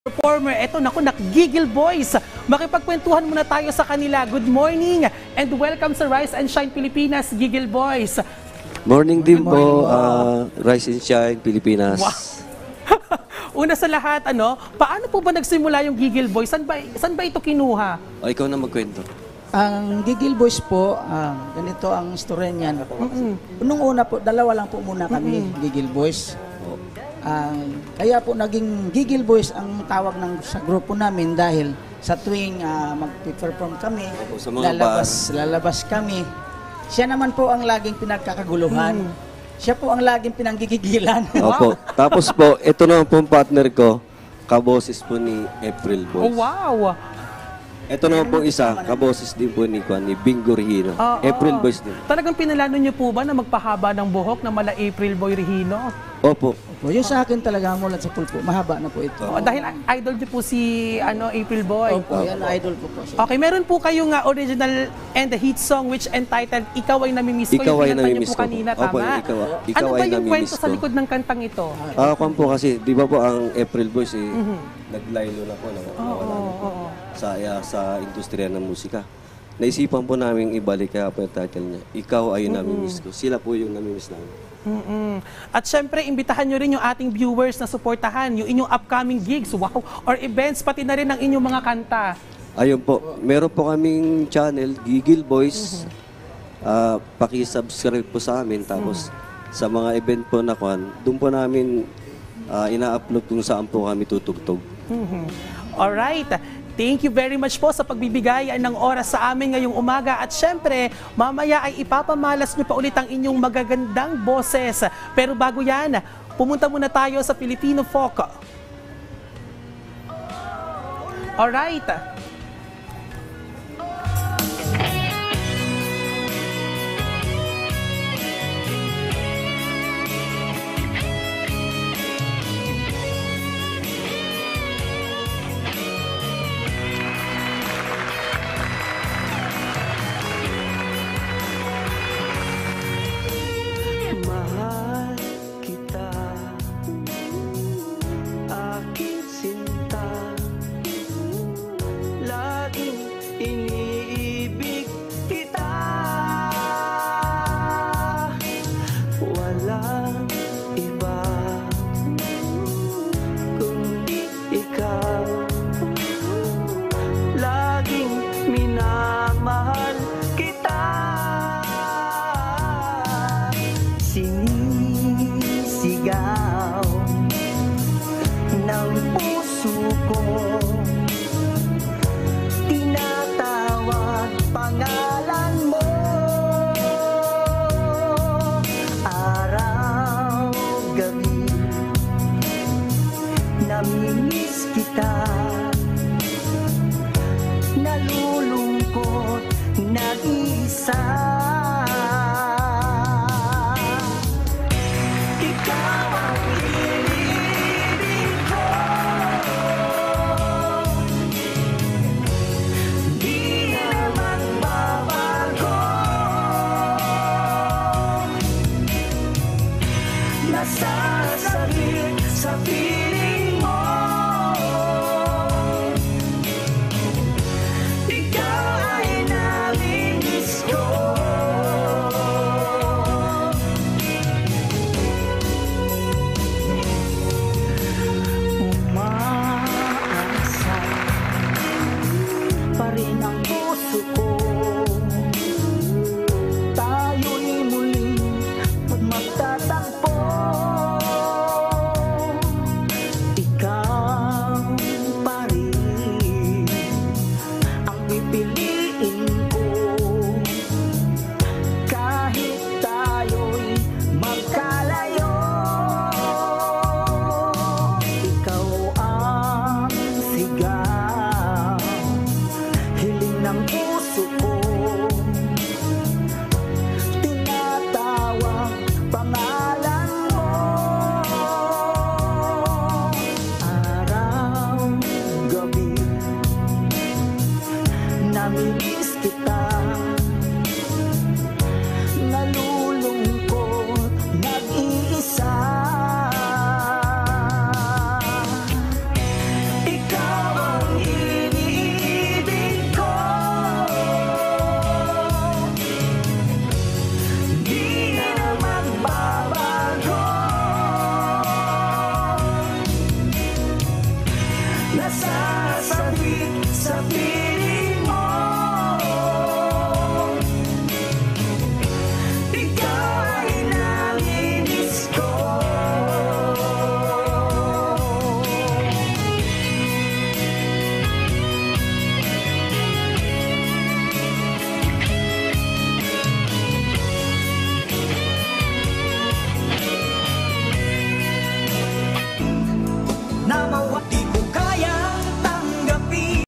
Performer, eto naku, Gigil Boys. Makipagkwentuhan muna tayo sa kanila. Good morning and welcome sa Rise and Shine Pilipinas, Gigil Boys. Morning din po, Rise and Shine Pilipinas. Wow. Una sa lahat, paano po ba nagsimula yung Gigil Boys? Saan ba ito kinuha? O, ikaw na magkwento. Ang Gigil Boys po, ganito ang storya niyan. Nung una po, dalawa lang po muna kami, Gigil Boys. Kaya po naging Gigil Boys ang tawag sa grupo namin dahil sa tuwing mag-perform kami, Sa mga lalabas kami. Siya naman po ang laging pinagkakaguluhan. Siya po ang laging pinanggigigilan. Opo. Tapos po, ito naman po ang partner ko, kaboses po ni April Boys. Oh, wow. Ito naman po isa, kaboses din po ni Bingo Regino. April Boys din. Talagang pinalano niyo po ba na magpahaba ng buhok na mala April Boy Regino? Opo. Yung sa akin talaga mulat sa pulpo, mahaba na po ito. Dahil idol niyo po si April Boy. Opo, yan idol po po siya. Okay, meron po kayong original and the hit song which entitled Ikaw ay namimiss ko. Ikaw ay Yung pinanta niyo namimiss po ko. kanina, Opo, tama? ikaw Ano ay ba yung namimiss kwento ko. sa likod ng kantang ito? Kwan po kasi, di ba po ang April Boys naglaylo na po sa industriya ng musika. Naisipan po namin ibalik kaya po yung title niya, Ikaw ay namimiss ko. Sila po yung namimiss namin. At syempre, imbitahan nyo rin yung ating viewers na suportahan yung inyong upcoming gigs, wow, or events, pati na rin ang inyong mga kanta. Ayun po, meron po kaming channel, Gigil Boys. Paki-subscribe po sa amin. Tapos sa mga event po na doon po namin ina-upload kung saan po kami tutugtog. Alright. Thank you very much po sa pagbibigay ng oras sa amin ngayong umaga. At syempre, mamaya ay ipapamalas nyo pa ulit ang inyong magagandang boses. Pero bago yan, pumunta muna tayo sa Filipino folk. Alright. Mahal kita, aking sinta, laging iniibig kita. Walang iba kundi ikaw, laging minamahal kita. Sinisigaw ng puso ko, tinatawag pangalan mo. Araw, gabi, namimiss kita. Nalulungkot, nag-iisa.